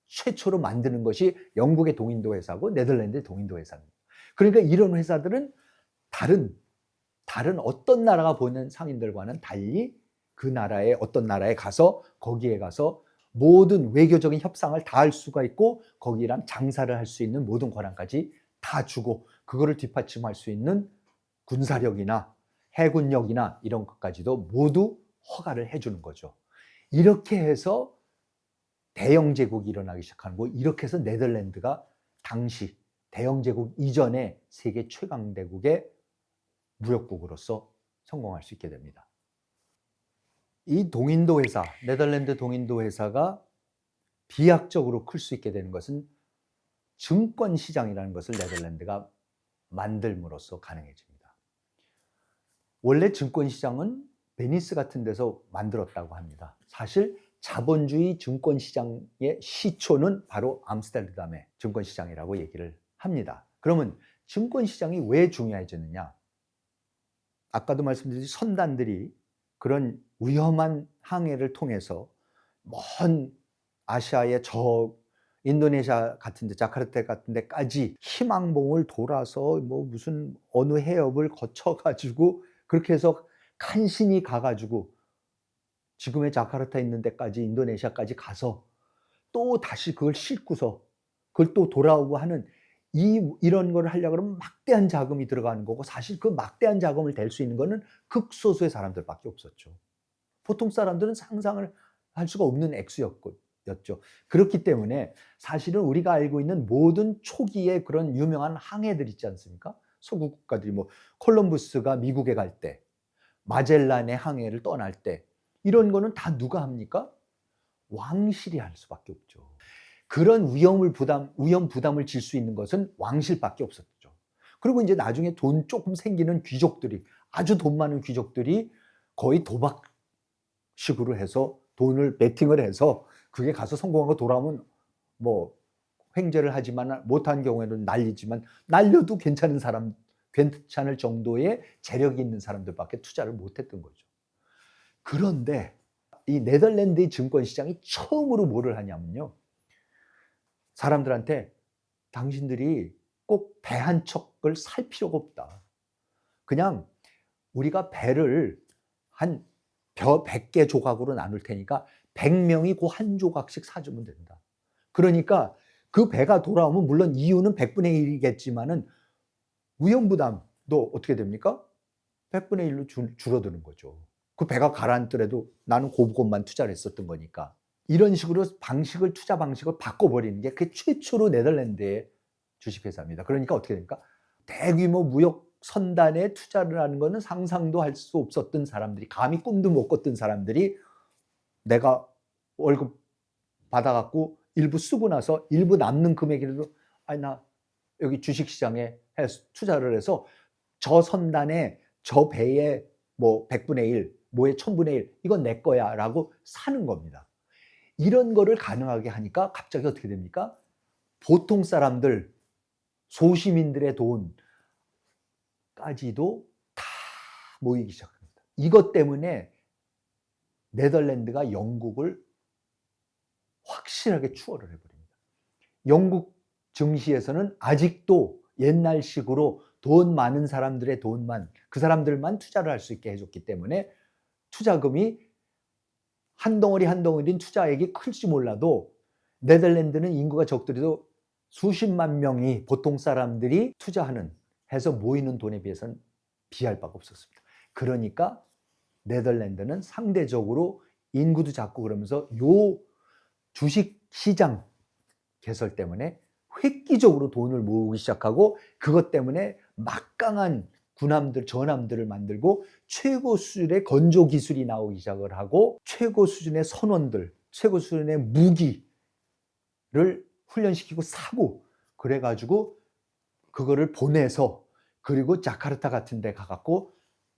최초로 만드는 것이 영국의 동인도 회사고 네덜란드의 동인도 회사입니다. 그러니까 이런 회사들은 다른 어떤 나라가 보는 상인들과는 달리 그 나라의 어떤 나라에 가서 거기에 가서 모든 외교적인 협상을 다 할 수가 있고 거기랑 장사를 할 수 있는 모든 권한까지 다 주고 그거를 뒷받침할 수 있는 군사력이나 해군력이나 이런 것까지도 모두 허가를 해주는 거죠. 이렇게 해서 대영 제국이 일어나기 시작하는 거고, 이렇게 해서 네덜란드가 당시 대영 제국 이전의 세계 최강 대국의 무역국으로서 성공할 수 있게 됩니다. 이 동인도 회사, 네덜란드 동인도 회사가 비약적으로 클 수 있게 되는 것은 증권 시장이라는 것을 네덜란드가 만들므로써 가능해집니다. 원래 증권 시장은 베니스 같은 데서 만들었다고 합니다. 사실 자본주의 증권 시장의 시초는 바로 암스테르담의 증권 시장이라고 얘기를 합니다. 그러면 증권 시장이 왜 중요해졌느냐? 아까도 말씀드렸듯이 선단들이 그런 위험한 항해를 통해서 먼 아시아의 저 인도네시아 같은 데, 자카르타 같은 데까지 희망봉을 돌아서 뭐 무슨 어느 해협을 거쳐 가지고 그렇게 해서 간신히 가 가지고 지금의 자카르타 있는 데까지 인도네시아까지 가서 또 다시 그걸 싣고서 그걸 또 돌아오고 하는 이런 걸 하려고 그러면 막대한 자금이 들어가는 거고, 사실 그 막대한 자금을 댈 수 있는 거는 극소수의 사람들밖에 없었죠. 보통 사람들은 상상을 할 수가 없는 액수였죠. 그렇기 때문에 사실은 우리가 알고 있는 모든 초기의 그런 유명한 항해들 있지 않습니까? 서구 국가들이 뭐 콜럼부스가 미국에 갈 때, 마젤란의 항해를 떠날 때, 이런 거는 다 누가 합니까? 왕실이 할 수밖에 없죠. 그런 위험 부담을 질 수 있는 것은 왕실밖에 없었죠. 그리고 이제 나중에 돈 조금 생기는 귀족들이, 아주 돈 많은 귀족들이 거의 도박식으로 해서 돈을 베팅을 해서 그게 가서 성공하고 돌아오면 뭐 횡재를 하지만 못한 경우에는 날리지만, 날려도 괜찮을 정도의 재력이 있는 사람들밖에 투자를 못했던 거죠. 그런데 이 네덜란드의 증권시장이 처음으로 뭐를 하냐면요, 사람들한테 당신들이 꼭 배 한 척을 살 필요가 없다. 그냥 우리가 배를 한 100개 조각으로 나눌 테니까 100명이 그 한 조각씩 사주면 된다. 그러니까 그 배가 돌아오면 물론 이유는 100분의 1이겠지만은 위험부담도 어떻게 됩니까? 100분의 1로 줄어드는 거죠. 그 배가 가라앉더라도 나는 그것만 투자를 했었던 거니까. 이런 식으로 투자 방식을 바꿔버리는 게 그게 최초로 네덜란드의 주식회사입니다. 그러니까 어떻게 됩니까? 대규모 무역 선단에 투자를 하는 거는 상상도 할 수 없었던 사람들이, 감히 꿈도 못 꿨던 사람들이 내가 월급 받아갖고 일부 쓰고 나서 일부 남는 금액이라도 아니 나 여기 주식시장에 투자를 해서 저 선단에 저 배에 뭐 100분의 1, 뭐에 1000분의 1 이건 내 거야 라고 사는 겁니다. 이런 거를 가능하게 하니까 갑자기 어떻게 됩니까? 보통 사람들, 소시민들의 돈까지도 다 모이기 시작합니다. 이것 때문에 네덜란드가 영국을 확실하게 추월을 해버립니다. 영국 증시에서는 아직도 옛날식으로 돈 많은 사람들의 돈만, 그 사람들만 투자를 할 수 있게 해줬기 때문에 투자금이 한 덩어리 한 덩어리인 투자액이 클지 몰라도 네덜란드는 인구가 적더라도 수십만 명이 보통 사람들이 투자하는 해서 모이는 돈에 비해서는 비할 바가 없었습니다. 그러니까 네덜란드는 상대적으로 인구도 작고 그러면서 요 주식 시장 개설 때문에 획기적으로 돈을 모으기 시작하고 그것 때문에 막강한 군함들, 전함들을 만들고 최고 수준의 건조 기술이 나오기 시작을 하고 최고 수준의 선원들, 최고 수준의 무기를 훈련시키고 사고 그래가지고 그거를 보내서 그리고 자카르타 같은 데 가갖고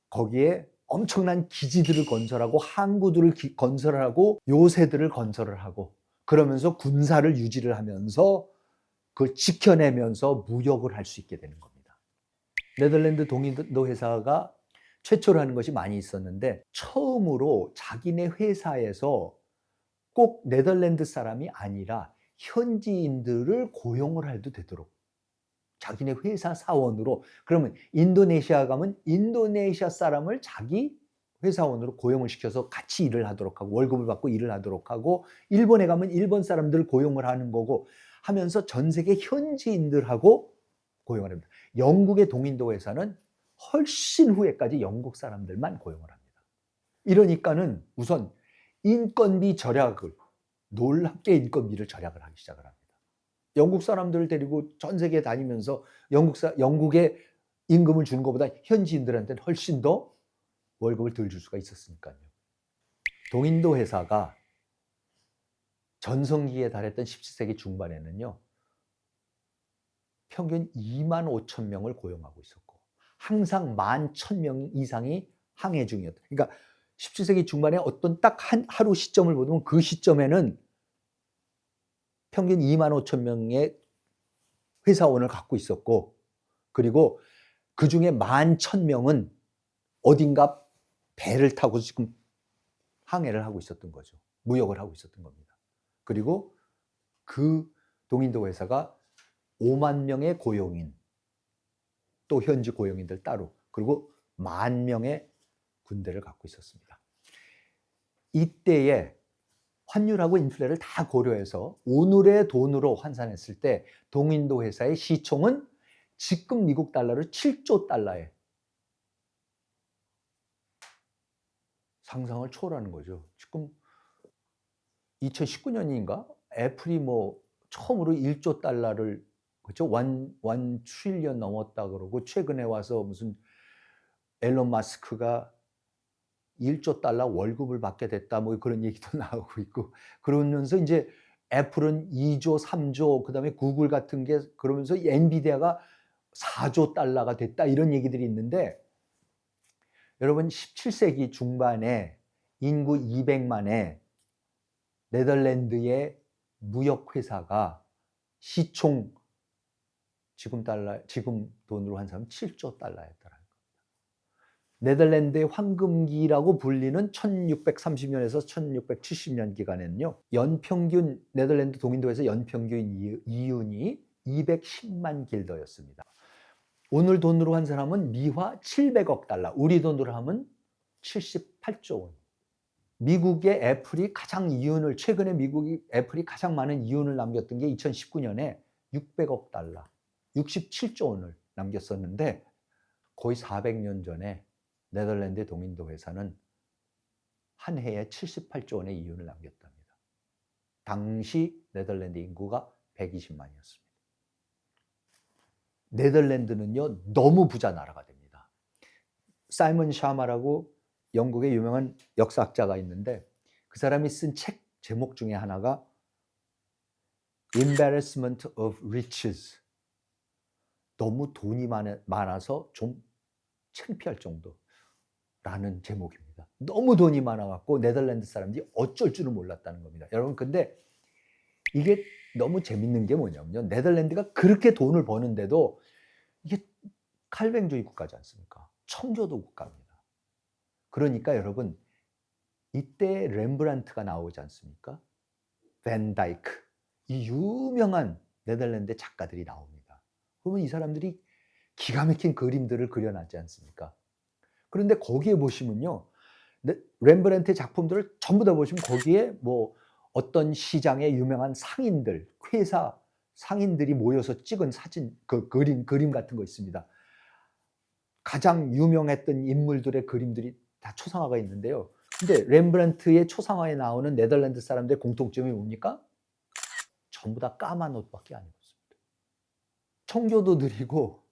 거기에 엄청난 기지들을 건설하고 항구들을 건설하고 요새들을 건설을 하고 그러면서 군사를 유지를 하면서 그걸 지켜내면서 무역을 할 수 있게 되는 겁니다. 네덜란드 동인도 회사가 최초로 하는 것이 많이 있었는데 처음으로 자기네 회사에서 꼭 네덜란드 사람이 아니라 현지인들을 고용을 해도 되도록 자기네 회사 사원으로 그러면 인도네시아 가면 인도네시아 사람을 자기 회사원으로 고용을 시켜서 같이 일을 하도록 하고 월급을 받고 일을 하도록 하고 일본에 가면 일본 사람들 고용을 하는 거고 하면서 전 세계 현지인들하고 고용을 합니다. 영국의 동인도 회사는 훨씬 후에까지 영국 사람들만 고용을 합니다. 이러니까는 우선 인건비 절약을 놀랍게 인건비를 절약을 하기 시작을 합니다. 영국 사람들을 데리고 전 세계에 다니면서 영국에 임금을 주는 것보다 현지인들한테는 훨씬 더 월급을 덜 줄 수가 있었으니까요. 동인도 회사가 전성기에 달했던 17세기 중반에는요. 평균 2만 5천 명을 고용하고 있었고 항상 11,000명 이상이 항해 중이었다. 그러니까 17세기 중반에 어떤 딱 하루 시점을 보면 그 시점에는 평균 2만 5천 명의 회사원을 갖고 있었고 그리고 그중에 11,000명은 어딘가 배를 타고 지금 항해를 하고 있었던 거죠. 무역을 하고 있었던 겁니다. 그리고 그 동인도 회사가 5만 명의 고용인 또 현지 고용인들 따로 그리고 10,000명의 군대를 갖고 있었습니다. 이때에 환율하고 인플레를 다 고려해서 오늘의 돈으로 환산했을 때 동인도 회사의 시총은 지금 미국 달러로 7조 달러에 상상을 초월하는 거죠. 지금 2019년인가 애플이 처음으로 1조 달러를 그렇죠? 1 트릴리언 넘었다 그러고 최근에 와서 무슨 앨런 마스크가 1조 달러 월급을 받게 됐다 그런 얘기도 나오고 있고 그러면서 이제 애플은 2조, 3조 그다음에 구글 같은 게 그러면서 엔비디아가 4조 달러가 됐다 이런 얘기들이 있는데 여러분 17세기 중반에 인구 200만의 네덜란드의 무역회사가 시총 지금 돈으로 환산하면 7조 달러였더라는 겁니다. 네덜란드의 황금기라고 불리는 1630년에서 1670년 기간에는요. 연평균 네덜란드 동인도에서 연평균 이윤이 210만 길더였습니다. 오늘 돈으로 환산하면 미화 700억 달러, 우리 돈으로 하면 78조 원. 미국의 애플이 최근에 미국이 애플이 가장 많은 이윤을 남겼던 게 2019년에 600억 달러, 67조 원을 남겼었는데 거의 400년 전에 네덜란드 동인도 회사는 한 해에 78조 원의 이윤을 남겼답니다. 당시 네덜란드 인구가 120만이었습니다. 네덜란드는요 너무 부자 나라가 됩니다. 사이먼 샤마라고 영국의 유명한 역사학자가 있는데 그 사람이 쓴 책 제목 중에 하나가 Embarrassment of Riches. 너무 돈이 많아서 좀 창피할 정도. 라는 제목입니다. 너무 돈이 많아갖고 네덜란드 사람들이 어쩔 줄을 몰랐다는 겁니다. 여러분, 근데 이게 너무 재밌는 게 뭐냐면요. 네덜란드가 그렇게 돈을 버는데도 이게 칼뱅주의 국가지 않습니까? 청교도 국가입니다. 그러니까 여러분, 이때 렘브란트가 나오지 않습니까? 밴 다이크, 이 유명한 네덜란드 작가들이 나옵니다. 그러면 이 사람들이 기가 막힌 그림들을 그려놨지 않습니까? 그런데 거기에 보시면요, 렘브란트의 작품들을 전부 다 보시면 거기에 뭐 어떤 시장의 유명한 상인들, 회사 상인들이 모여서 찍은 사진, 그 그림 같은 거 있습니다. 가장 유명했던 인물들의 그림들이 다 초상화가 있는데요. 근데 렘브란트의 초상화에 나오는 네덜란드 사람들의 공통점이 뭡니까? 전부 다 까만 옷밖에 안 입었습니다. 청교도들이고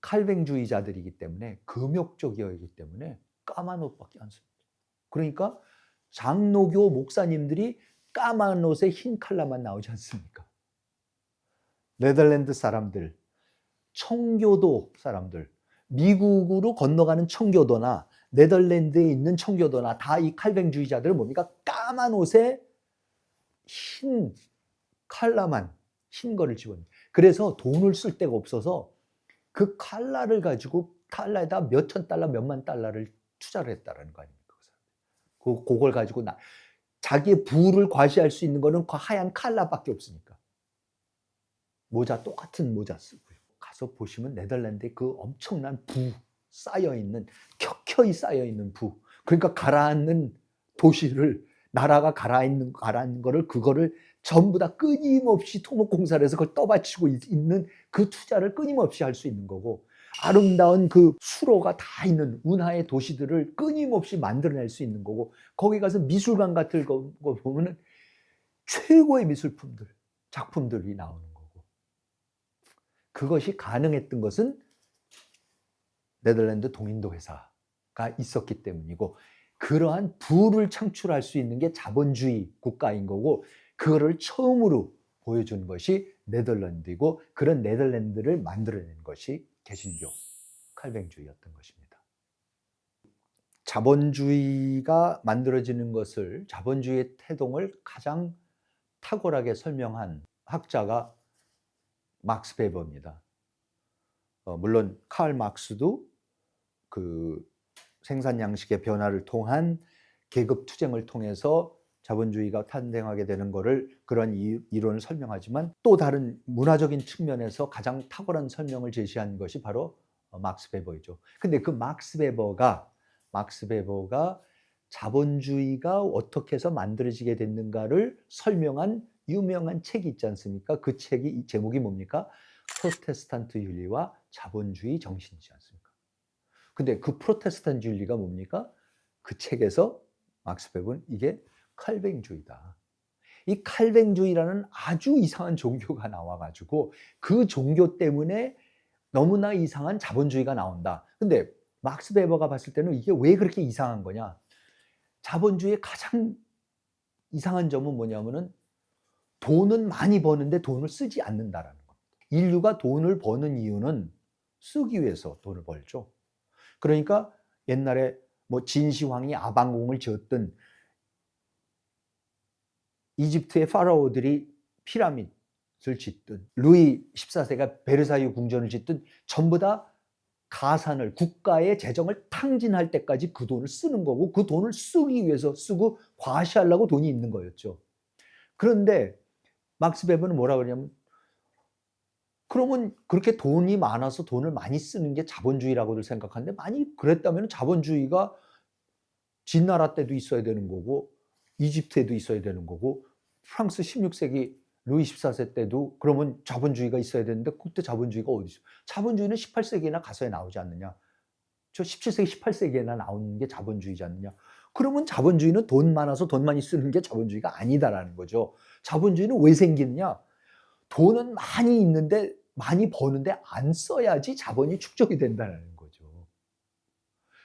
칼뱅주의자들이기 때문에, 금욕적이기 때문에 까만 옷밖에 안 씁니다. 그러니까 장로교 목사님들이 까만 옷에 흰 칼라만 나오지 않습니까? 네덜란드 사람들, 청교도 사람들, 미국으로 건너가는 청교도나 네덜란드에 있는 청교도나 다 이 칼뱅주의자들은 뭡니까? 까만 옷에 흰 칼라만, 흰 거를 집어넣는. 그래서 돈을 쓸 데가 없어서 그 칼라를 가지고 칼라에다 몇천 달러, 몇만 달러를 투자를 했다라는 거 아닙니까? 그걸 가지고 자기의 부를 과시할 수 있는 거는 그 하얀 칼라밖에 없으니까. 모자, 똑같은 모자 쓰고요. 가서 보시면 네덜란드에 그 엄청난 부 쌓여있는, 켜켜이 쌓여있는 부. 그러니까 가라앉는 도시를, 나라가 가라앉는 거를, 그거를 전부 다 끊임없이 토목공사를 해서 그걸 떠받치고 있는 그 투자를 끊임없이 할 수 있는 거고, 아름다운 그 수로가 다 있는 운하의 도시들을 끊임없이 만들어낼 수 있는 거고, 거기 가서 미술관 같은 거 보면은 최고의 미술품들, 작품들이 나오는 거고. 그것이 가능했던 것은 네덜란드 동인도 회사가 있었기 때문이고, 그러한 부를 창출할 수 있는 게 자본주의 국가인 거고, 그거를 처음으로 보여준 것이 네덜란드이고, 그런 네덜란드를 만들어낸 것이 개신교 칼뱅주의였던 것입니다. 자본주의가 만들어지는 것을, 자본주의의 태동을 가장 탁월하게 설명한 학자가 막스 베버입니다. 물론 칼 막스도 그 생산 양식의 변화를 통한 계급 투쟁을 통해서 자본주의가 탄생하게 되는 것을, 그런 이론을 설명하지만, 또 다른 문화적인 측면에서 가장 탁월한 설명을 제시한 것이 바로 막스 베버이죠. 근데 그 막스 베버가 자본주의가 어떻게 해서 만들어지게 됐는가를 설명한 유명한 책이 있지 않습니까? 그 책이 제목이 뭡니까? 프로테스탄트 윤리와 자본주의 정신이지 않습니까? 근데 그 프로테스탄트 윤리가 뭡니까? 그 책에서 막스 베버는 이게 칼뱅주의다. 이 칼뱅주의라는 아주 이상한 종교가 나와가지고 그 종교 때문에 너무나 이상한 자본주의가 나온다. 근데 막스 베버가 봤을 때는 이게 왜 그렇게 이상한 거냐? 자본주의의 가장 이상한 점은 뭐냐면은 돈은 많이 버는데 돈을 쓰지 않는다라는 겁니다. 인류가 돈을 버는 이유는 쓰기 위해서 돈을 벌죠. 그러니까 옛날에 뭐 진시황이 아방궁을 지었던, 이집트의 파라오들이 피라미드를 짓든, 루이 14세가 베르사유 궁전을 짓든, 전부 다 가산을, 국가의 재정을 탕진할 때까지 그 돈을 쓰는 거고, 그 돈을 쓰기 위해서 쓰고 과시하려고 돈이 있는 거였죠. 그런데 막스 베버는 뭐라 그러냐면, 그러면 그렇게 돈이 많아서 돈을 많이 쓰는 게 자본주의라고들 생각하는데, 많이 그랬다면 자본주의가 진나라 때도 있어야 되는 거고, 이집트에도 있어야 되는 거고, 프랑스 16세기 루이 14세 때도 그러면 자본주의가 있어야 되는데, 그때 자본주의가 어디 있어? 자본주의는 18세기나 가서야 나오지 않느냐? 저 17세기, 18세기에나 나오는 게 자본주의지 않느냐? 그러면 자본주의는 돈 많아서 돈 많이 쓰는 게 자본주의가 아니다라는 거죠. 자본주의는 왜 생기느냐? 돈은 많이 있는데, 많이 버는데 안 써야지 자본이 축적이 된다는 거죠.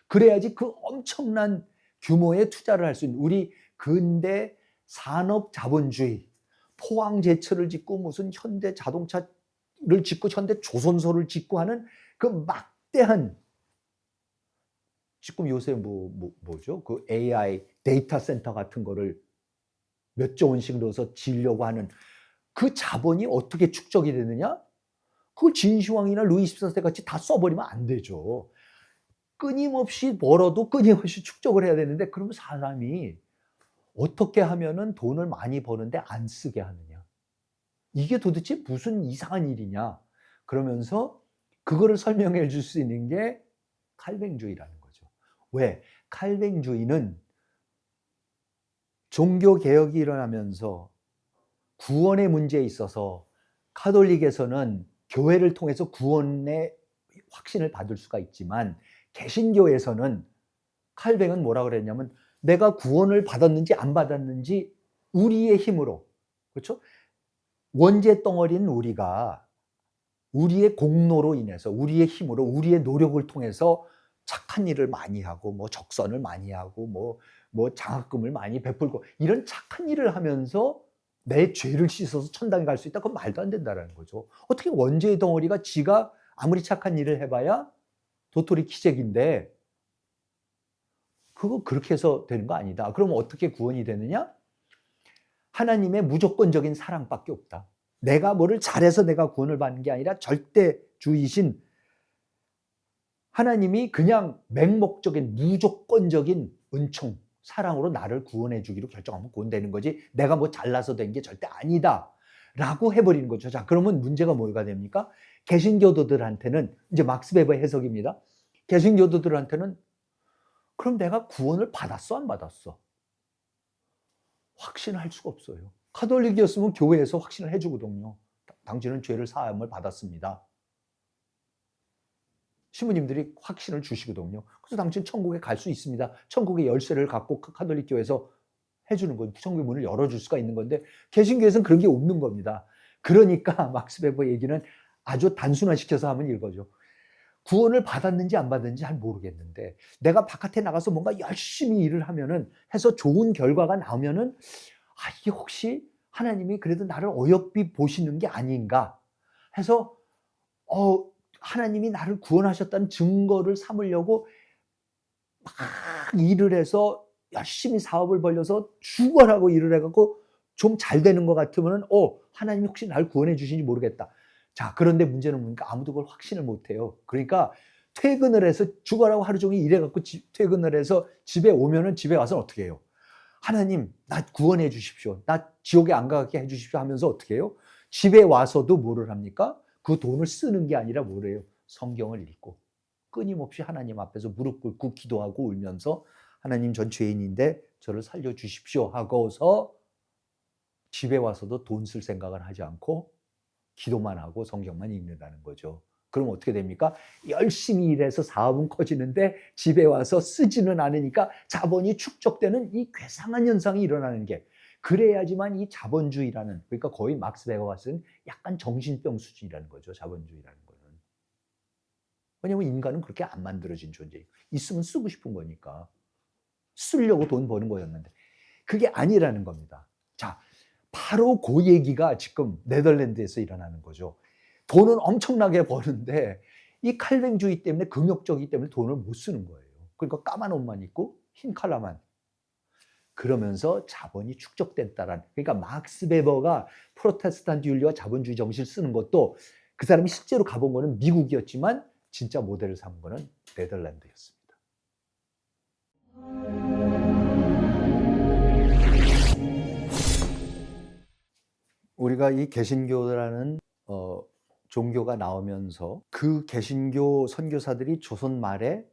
그래야지 그 엄청난 규모의 투자를 할 수 있는, 우리 근대 산업 자본주의, 포항제철을 짓고 무슨 현대 자동차를 짓고 현대 조선소를 짓고 하는 그 막대한 지금 요새 뭐죠? 그 AI 데이터 센터 같은 거를 몇 조 원씩 넣어서 지으려고 하는 그 자본이 어떻게 축적이 되느냐? 그걸 진시황이나 루이 14세 같이 다 써버리면 안 되죠. 끊임없이 벌어도 끊임없이 축적을 해야 되는데, 그러면 사람이 어떻게 하면은 돈을 많이 버는데 안 쓰게 하느냐? 이게 도대체 무슨 이상한 일이냐? 그러면서 그거를 설명해 줄 수 있는 게 칼뱅주의라는 거죠. 왜? 칼뱅주의는 종교 개혁이 일어나면서 구원의 문제에 있어서 카톨릭에서는 교회를 통해서 구원의 확신을 받을 수가 있지만, 개신교에서는 칼뱅은 뭐라고 그랬냐면, 내가 구원을 받았는지 안 받았는지 우리의 힘으로, 그렇죠? 원죄 덩어리인 우리가 우리의 공로로 인해서, 우리의 힘으로, 우리의 노력을 통해서 착한 일을 많이 하고, 뭐 적선을 많이 하고, 뭐 장학금을 많이 베풀고, 이런 착한 일을 하면서 내 죄를 씻어서 천당에 갈 수 있다? 그건 말도 안 된다는 거죠. 어떻게 원죄의 덩어리가 지가 아무리 착한 일을 해봐야 도토리 키재기인데, 그거 그렇게 해서 되는 거 아니다. 그러면 어떻게 구원이 되느냐? 하나님의 무조건적인 사랑밖에 없다. 내가 뭐를 잘해서 내가 구원을 받는 게 아니라 절대주의신 하나님이 그냥 맹목적인 무조건적인 은총, 사랑으로 나를 구원해 주기로 결정하면 구원되는 거지, 내가 뭐 잘나서 된 게 절대 아니다 라고 해버리는 거죠. 자, 그러면 문제가 뭐가 됩니까? 개신교도들한테는, 이제 막스 베버의 해석입니다. 개신교도들한테는 그럼 내가 구원을 받았어 안 받았어? 확신할 수가 없어요. 카톨릭이었으면 교회에서 확신을 해주거든요. 당신은 죄를 사함을 받았습니다. 신부님들이 확신을 주시거든요. 그래서 당신 천국에 갈 수 있습니다. 천국의 열쇠를 갖고 카톨릭 교회에서 해주는 거예요. 천국의 문을 열어줄 수가 있는 건데, 개신교에서는 그런 게 없는 겁니다. 그러니까 막스 베버 얘기는 아주 단순화시켜서 하면 이거죠. 구원을 받았는지 안 받았는지 잘 모르겠는데, 내가 바깥에 나가서 뭔가 열심히 일을 하면은, 해서 좋은 결과가 나오면은, 이게 혹시 하나님이 그래도 나를 어여삐 보시는 게 아닌가 해서 하나님이 나를 구원하셨다는 증거를 삼으려고 막 일을 해서 열심히 사업을 벌려서 죽어라고 일을 해갖고 좀 잘 되는 것 같으면 하나님이 혹시 나를 구원해 주시는지 모르겠다. 자, 그런데 문제는 뭡니까? 아무도 그걸 확신을 못해요. 그러니까 퇴근을 해서 죽어라고 하루 종일 일해갖고 퇴근을 해서 집에 오면은, 집에 와서 어떻게 해요? 하나님, 나 구원해 주십시오. 나 지옥에 안 가게 해 주십시오 하면서 어떻게 해요? 집에 와서도 뭐를 합니까? 그 돈을 쓰는 게 아니라 뭐래요? 성경을 읽고 끊임없이 하나님 앞에서 무릎 꿇고 기도하고 울면서, 하나님, 전 죄인인데 저를 살려주십시오 하고서 집에 와서도 돈 쓸 생각을 하지 않고 기도만 하고 성경만 읽는다는 거죠. 그럼 어떻게 됩니까? 열심히 일해서 사업은 커지는데 집에 와서 쓰지는 않으니까 자본이 축적되는 이 괴상한 현상이 일어나는 게, 그래야지만 이 자본주의라는, 그러니까 거의 막스 베거가 쓴 약간 정신병 수준이라는 거죠. 자본주의라는 거는. 왜냐하면 인간은 그렇게 안 만들어진 존재예요. 있으면 쓰고 싶은 거니까. 쓰려고 돈 버는 거였는데 그게 아니라는 겁니다. 자, 바로 그 얘기가 지금 네덜란드에서 일어나는 거죠. 돈은 엄청나게 버는데 이 칼뱅주의 때문에, 금욕적이기 때문에 돈을 못 쓰는 거예요. 그러니까 까만 옷만 입고 흰 칼라만. 그러면서 자본이 축적됐다라는, 그러니까 막스 베버가 프로테스탄트 윤리와 자본주의 정신을 쓰는 것도, 그 사람이 실제로 가본 거는 미국이었지만 진짜 모델을 삼은 거는 네덜란드였습니다. 우리가 이 개신교라는 종교가 나오면서, 그 개신교 선교사들이 조선 말에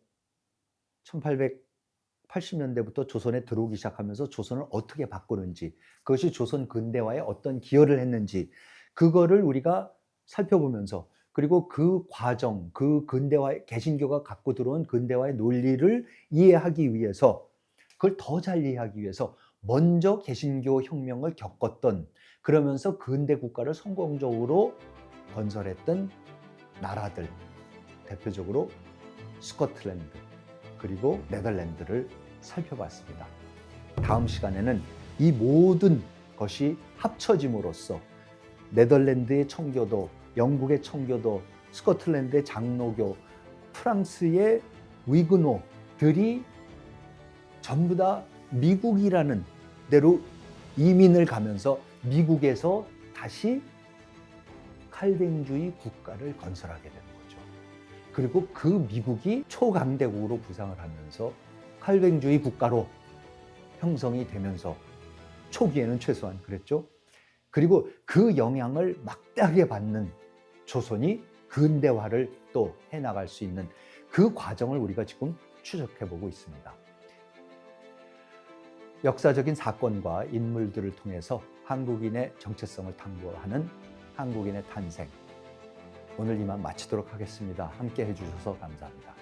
1880년대부터 조선에 들어오기 시작하면서 조선을 어떻게 바꾸는지, 그것이 조선 근대화에 어떤 기여를 했는지, 그거를 우리가 살펴보면서, 그리고 그 과정, 그 근대화, 개신교가 갖고 들어온 근대화의 논리를 이해하기 위해서, 그걸 더 잘 이해하기 위해서 먼저 개신교 혁명을 겪었던, 그러면서 근대 국가를 성공적으로 건설했던 나라들, 대표적으로 스코틀랜드 그리고 네덜란드를 살펴봤습니다. 다음 시간에는 이 모든 것이 합쳐짐으로써 네덜란드의 청교도, 영국의 청교도, 스코틀랜드의 장로교, 프랑스의 위그노 들이 전부 다 미국이라는 데로 이민을 가면서 미국에서 다시 칼뱅주의 국가를 건설하게 되는 거죠. 그리고 그 미국이 초강대국으로 부상을 하면서 칼뱅주의 국가로 형성이 되면서 초기에는 최소한 그랬죠. 그리고 그 영향을 막대하게 받는 조선이 근대화를 또 해나갈 수 있는 그 과정을 우리가 지금 추적해보고 있습니다. 역사적인 사건과 인물들을 통해서 한국인의 정체성을 탐구하는 한국인의 탄생, 오늘 이만 마치도록 하겠습니다. 함께 해주셔서 감사합니다.